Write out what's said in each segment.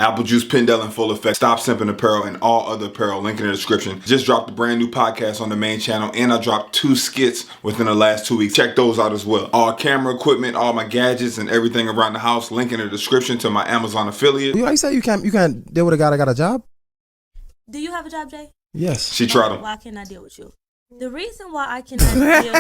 Apple Juice, Pindell in full effect, Stop Simping Apparel, and all other apparel. Link in the description. Just dropped a brand new podcast on the main channel, and I dropped 2 skits within the last 2 weeks. Check those out as well. All camera equipment, all my gadgets, and everything around the house. Link in the description to my Amazon affiliate. You say you can't deal with a guy that got a job? Do you have a job, Jay? Yes. She tried him. Why can't I deal with you? The reason why I cannot deal...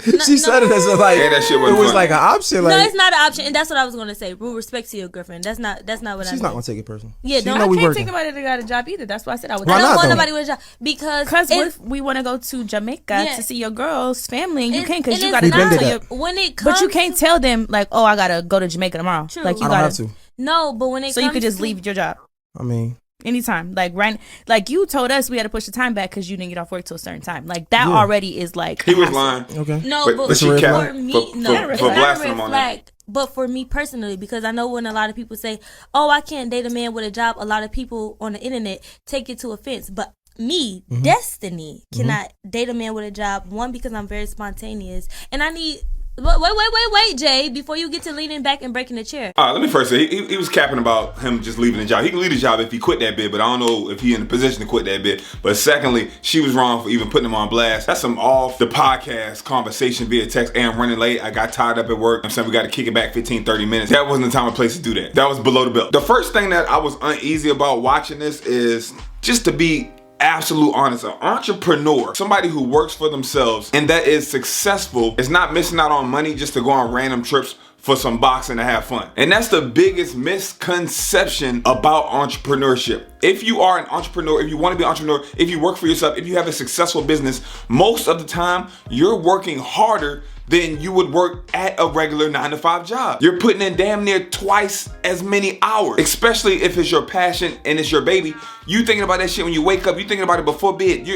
She said it as a, like, that shit it was funny. like an option. Like, no, it's not an option, and that's what I was gonna say. Rule respect to your girlfriend. That's not what I mean. She's not gonna take it personal. Yeah, she don't. know I we can't working. think about it that got a job either. That's why I said I would. Why I don't not, want though? nobody with a job because if we want to go to Jamaica to see your girl's family, and you can't because you got We've to been go to to your. that. when it comes But you can't tell them like, oh, I gotta go to Jamaica tomorrow. True. Like you I don't have gotta. to. No, but when it So comes you could just to, leave your job I mean, anytime. Like you told us we had to push the time back because you didn't get off work till a certain time. Like that Yeah. already is like. He was hassle. lying. okay. No, But but she for kept me, for no, it's not blasting a him red on that. flag. But for me personally, because I know when a lot of people say, "Oh, I can't date a man with a job," a lot of people on the internet take it to offense. But me, Destiny, cannot date a man with a job. One, because I'm very spontaneous, and I need. Wait, Jay, before you get to leaning back and breaking the chair. All right, let me first say, he was capping about him just leaving the job. He can leave the job if he quit that bit, but I don't know if he in a position to quit that bit. But secondly, she was wrong for even putting him on blast. That's some off the podcast conversation via text. Hey, I'm running late. I got tied up at work. I'm saying we got to kick it back 15, 30 minutes. That wasn't the time or place to do that. That was below the belt. The first thing that I was uneasy about watching this is just to be absolute honest, an entrepreneur, somebody who works for themselves and that is successful, is not missing out on money just to go on random trips for some boxing to have fun. And that's the biggest misconception about entrepreneurship. If you are an entrepreneur, if you want to be an entrepreneur, if you work for yourself, if you have a successful business, most of the time you're working harder than you would work at a regular 9-to-5 job. You're putting in damn near twice as many hours, especially if it's your passion and it's your baby. You thinking about that shit when you wake up, you thinking about it before bed.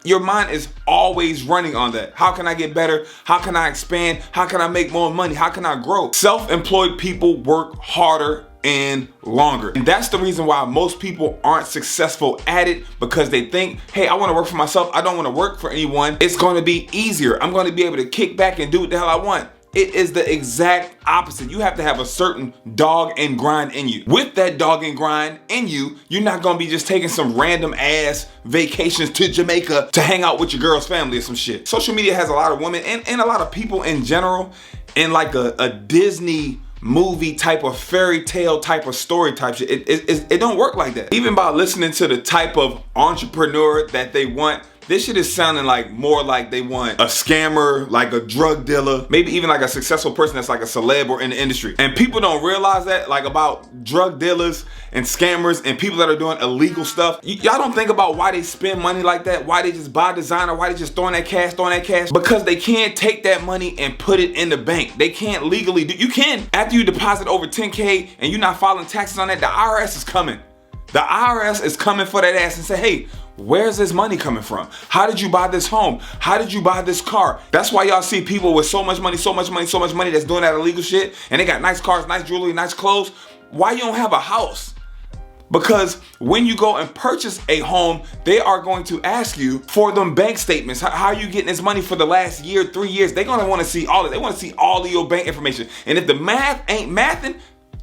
Your mind is always running on that. How can I get better? How can I expand? How can I make more money? How can I grow? Self-employed people work harder and longer. And that's the reason why most people aren't successful at it, because they think, hey, I want to work for myself. I don't want to work for anyone. It's going to be easier. I'm going to be able to kick back and do what the hell I want. It is the exact opposite. You have to have a certain dog and grind in you. With that dog and grind in you, you're not gonna be just taking some random ass vacations to Jamaica to hang out with your girl's family or some shit. Social media has a lot of women and a lot of people in general in like a Disney movie type of fairy tale type of story type shit. It don't work like that. Even by listening to the type of entrepreneur that they want, this shit is sounding like more like they want a scammer, like a drug dealer, maybe even like a successful person that's like a celeb or in the industry. And people don't realize that, like, about drug dealers and scammers and people that are doing illegal stuff. Y'all don't think about why they spend money like that, why they just buy designer, why they just throwing that cash. Because they can't take that money and put it in the bank. They can't legally do. You can, after you deposit over 10K and you're not filing taxes on that, the IRS is coming. The IRS is coming for that ass and say, hey, where's this money coming from? How did you buy this home? How did you buy this car? That's why y'all see people with so much money that's doing that illegal shit, and they got nice cars, nice jewelry, nice clothes. Why you don't have a house? Because when you go and purchase a home, they are going to ask you for them bank statements. How are you getting this money for the last year, 3 years? They're gonna wanna see all of it. They wanna see all of your bank information. And if the math ain't mathing,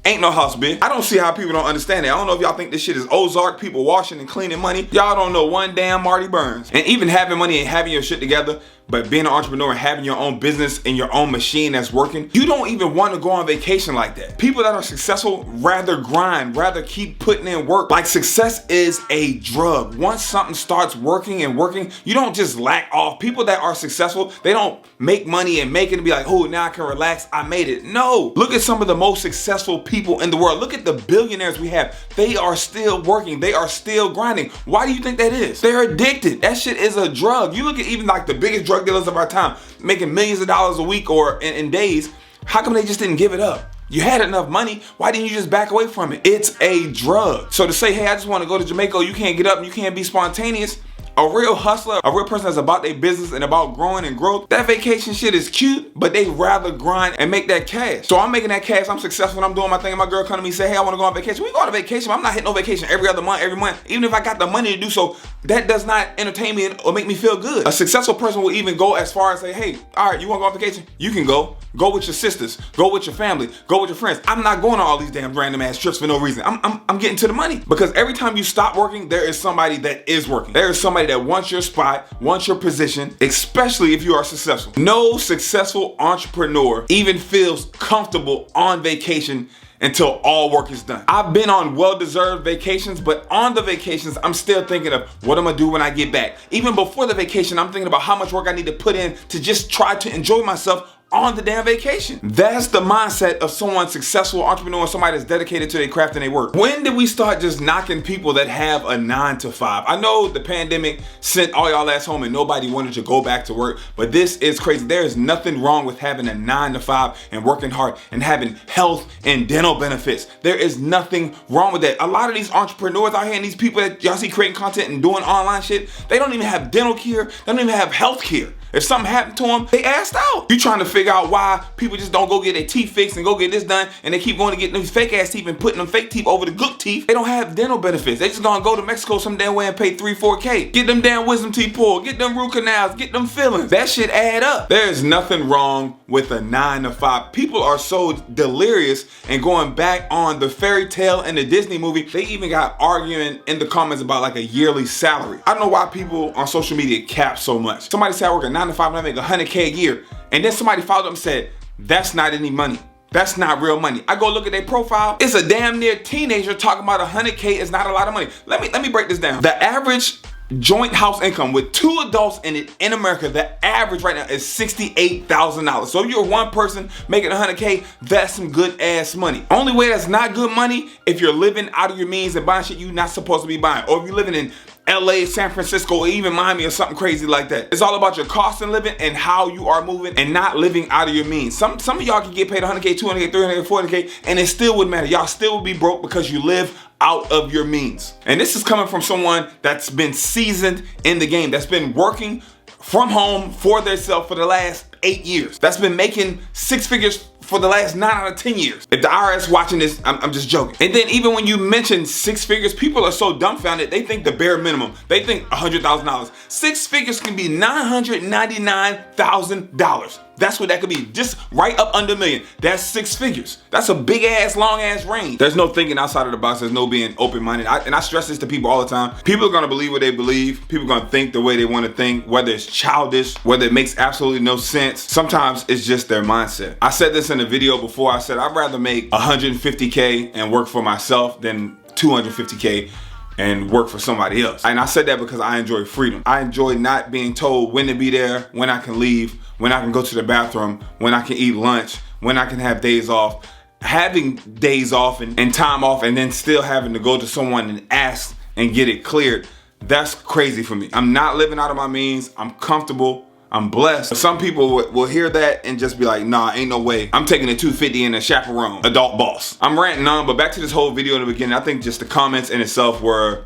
ain't no house, bitch. I don't see how people don't understand it. I don't know if y'all think this shit is Ozark, people washing and cleaning money. Y'all don't know one damn Marty Burns. And even having money and having your shit together, but being an entrepreneur and having your own business and your own machine that's working, you don't even want to go on vacation like that. People that are successful rather grind, rather keep putting in work. Like, success is a drug. Once something starts working and working, you don't just lack off. People that are successful, they don't make money and make it and be like, oh, now I can relax, I made it. No, look at some of the most successful people in the world. Look at the billionaires we have. They are still working. They are still grinding. Why do you think that is? They're addicted. That shit is a drug. You look at even like the biggest drug dealers of our time, making millions of dollars a week or in days. How come they just didn't give it up? You had enough money. Why didn't you just back away from it? It's a drug. So to say, hey, I just want to go to Jamaica, you can't get up and you can't be spontaneous. A real hustler, a real person that's about their business and about growing and growth, that vacation shit is cute, but they rather grind and make that cash. So I'm making that cash, I'm successful, I'm doing my thing, and my girl come to me and say, hey, I want to go on vacation. We go on a vacation, I'm not hitting no vacation every other month, every month. Even if I got the money to do so, that does not entertain me or make me feel good. A successful person will even go as far as say, hey, all right, you want to go on vacation? You can go. Go with your sisters. Go with your family. Go with your friends. I'm not going on all these damn random ass trips for no reason. I'm getting to the money. Because every time you stop working, there is somebody that is working. There is somebody that wants your spot, wants your position, especially if you are successful. No successful entrepreneur even feels comfortable on vacation until all work is done. I've been on well-deserved vacations, but on the vacations, I'm still thinking of what I'm gonna do when I get back. Even before the vacation, I'm thinking about how much work I need to put in to just try to enjoy myself on the damn vacation. That's the mindset of someone successful entrepreneur, somebody that's dedicated to their craft and their work. When did we start just knocking people that have a 9 to 5? I know the pandemic sent all y'all ass home and nobody wanted to go back to work, but this is crazy. There is nothing wrong with having a 9 to 5 and working hard and having health and dental benefits. There is nothing wrong with that. A lot of these entrepreneurs out here and these people that y'all see creating content and doing online shit, they don't even have dental care. They don't even have health care. If something happened to them, they assed out. You trying to figure out why people just don't go get their teeth fixed and go get this done, and they keep going to get these fake ass teeth and putting them fake teeth over the good teeth. They don't have dental benefits. They just gonna go to Mexico some damn way and pay 3-4K. Get them damn wisdom teeth pulled, get them root canals, get them fillings. That shit add up. There is nothing wrong with a 9 to 5. People are so delirious and going back on the fairy tale and the Disney movie. They even got arguing in the comments about like a yearly salary. I don't know why people on social media cap so much. Somebody said I work a 9 to 5 and I make 100K a year. And then somebody followed up and said, that's not any money. That's not real money. I go look at their profile. It's a damn near teenager talking about 100K is not a lot of money. Let me break this down. The average joint house income with 2 adults in it in America, the average right now is $68,000. So if you're one person making 100K, that's some good ass money. Only way that's not good money if you're living out of your means and buying shit you're not supposed to be buying, or if you're living in LA, San Francisco, or even Miami or something crazy like that. It's all about your cost of living and how you are moving and not living out of your means. Some of y'all can get paid 100K, 200K, 300K, 400K, and it still wouldn't matter. Y'all still would be broke because you live out of your means. And this is coming from someone that's been seasoned in the game, that's been working from home for themselves for the last 8 years, that's been making 6 figures for the last 9 out of 10 years. If the IRS watching this, I'm just joking. And then even when you mention 6 figures, people are so dumbfounded, they think the bare minimum. They think $100,000. 6 figures can be $999,000. That's what that could be, just right up under $1 million. That's 6 figures. That's a big ass, long ass range. There's no thinking outside of the box. There's no being open-minded. And I stress this to people all the time. People are gonna believe what they believe. People are gonna think the way they wanna think, whether it's childish, whether it makes absolutely no sense. Sometimes it's just their mindset. I said this in a video before. I said I'd rather make 150K and work for myself than 250K and work for somebody else. And I said that because I enjoy freedom. I enjoy not being told when to be there, when I can leave, when I can go to the bathroom, when I can eat lunch, when I can have days off. Having days off and time off and then still having to go to someone and ask and get it cleared, that's crazy for me. I'm not living out of my means. I'm comfortable. I'm blessed. Some people will hear that and just be like, nah, ain't no way. I'm taking a 250 and a chaperone, adult boss. I'm ranting on, but back to this whole video in the beginning, I think just the comments in itself were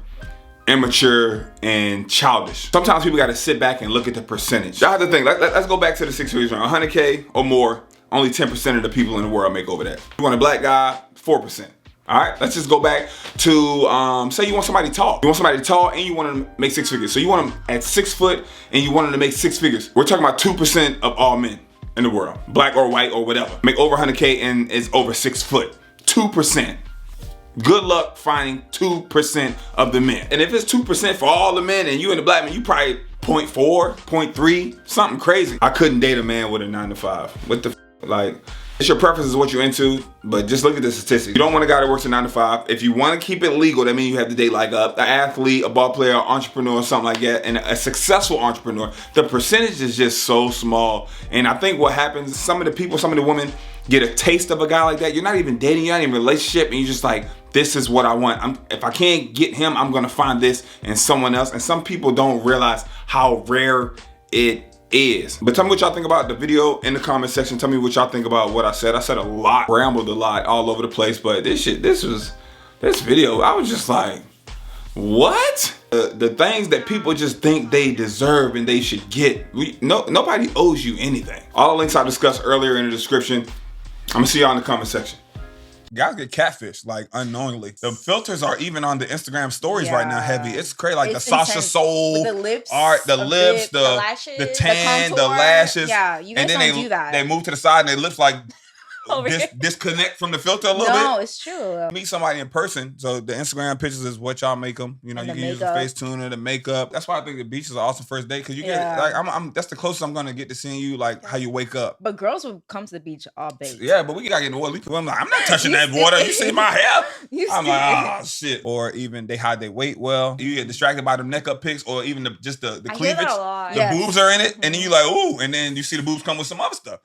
immature and childish. Sometimes people gotta sit back and look at the percentage. Y'all have to think, let's go back to the 6 figures, 100K or more, only 10% of the people in the world make over that. You want a black guy, 4%. All right, let's just go back to, say you want somebody tall. You want somebody tall and you want them to make 6 figures. So you want them at 6 foot and you want them to make 6 figures. We're talking about 2% of all men in the world, black or white or whatever, make over 100K and is over 6 foot. 2%. Good luck finding 2% of the men. And if it's 2% for all the men and you and the black man, you probably 0.4, 0.3, something crazy. I couldn't date a man with a 9 to 5. What the like? It's your preference is what you're into, but just look at the statistics. You don't want a guy that works a 9 to 5. If you want to keep it legal, that means you have to date like an athlete, a ball player, entrepreneur, something like that, and a successful entrepreneur. The percentage is just so small. And I think what happens, some of the people, some of the women get a taste of a guy like that. You're not even dating, you're not even in a relationship, and you're just like, this is what I want. If I can't get him, I'm gonna find this in someone else. And some people don't realize how rare it is. But tell me what y'all think about the video in the comment section. Tell me what y'all think about what I said. I said a lot, rambled a lot all over the place, but this video, I was just like, what? The things that people just think they deserve and they should get. Nobody owes you anything. All the links I discussed earlier in the description. I'm gonna see y'all in the comment section. Guys get catfish like unknowingly. The filters are even on the Instagram stories right now heavy. It's crazy. Like It's the Sasha intense. Soul With the lips, art, the a lips, bit, the lashes, the tan, the contour. lashes. Yeah, you guys and then don't do that. They move to the side and their lips like Over here. disconnect from the filter a little bit. No, it's true. Meet somebody in person. So the Instagram pictures is what y'all make them. You know, And you the can use the makeup. face tuner, the makeup. That's why I think the beach is an awesome first date because you get like I'm that's the closest I'm gonna get to seeing you like how you wake up. But girls will come to the beach all baked. Yeah, but we gotta get in the water. I'm like, I'm not touching that water. You see my hair? I'm like, oh shit. Or even they hide their weight well. You get distracted by the neck up pics, or even just the I cleavage. hear that a lot. The boobs are in it, and then you like, ooh, and then you see the boobs come with some other stuff.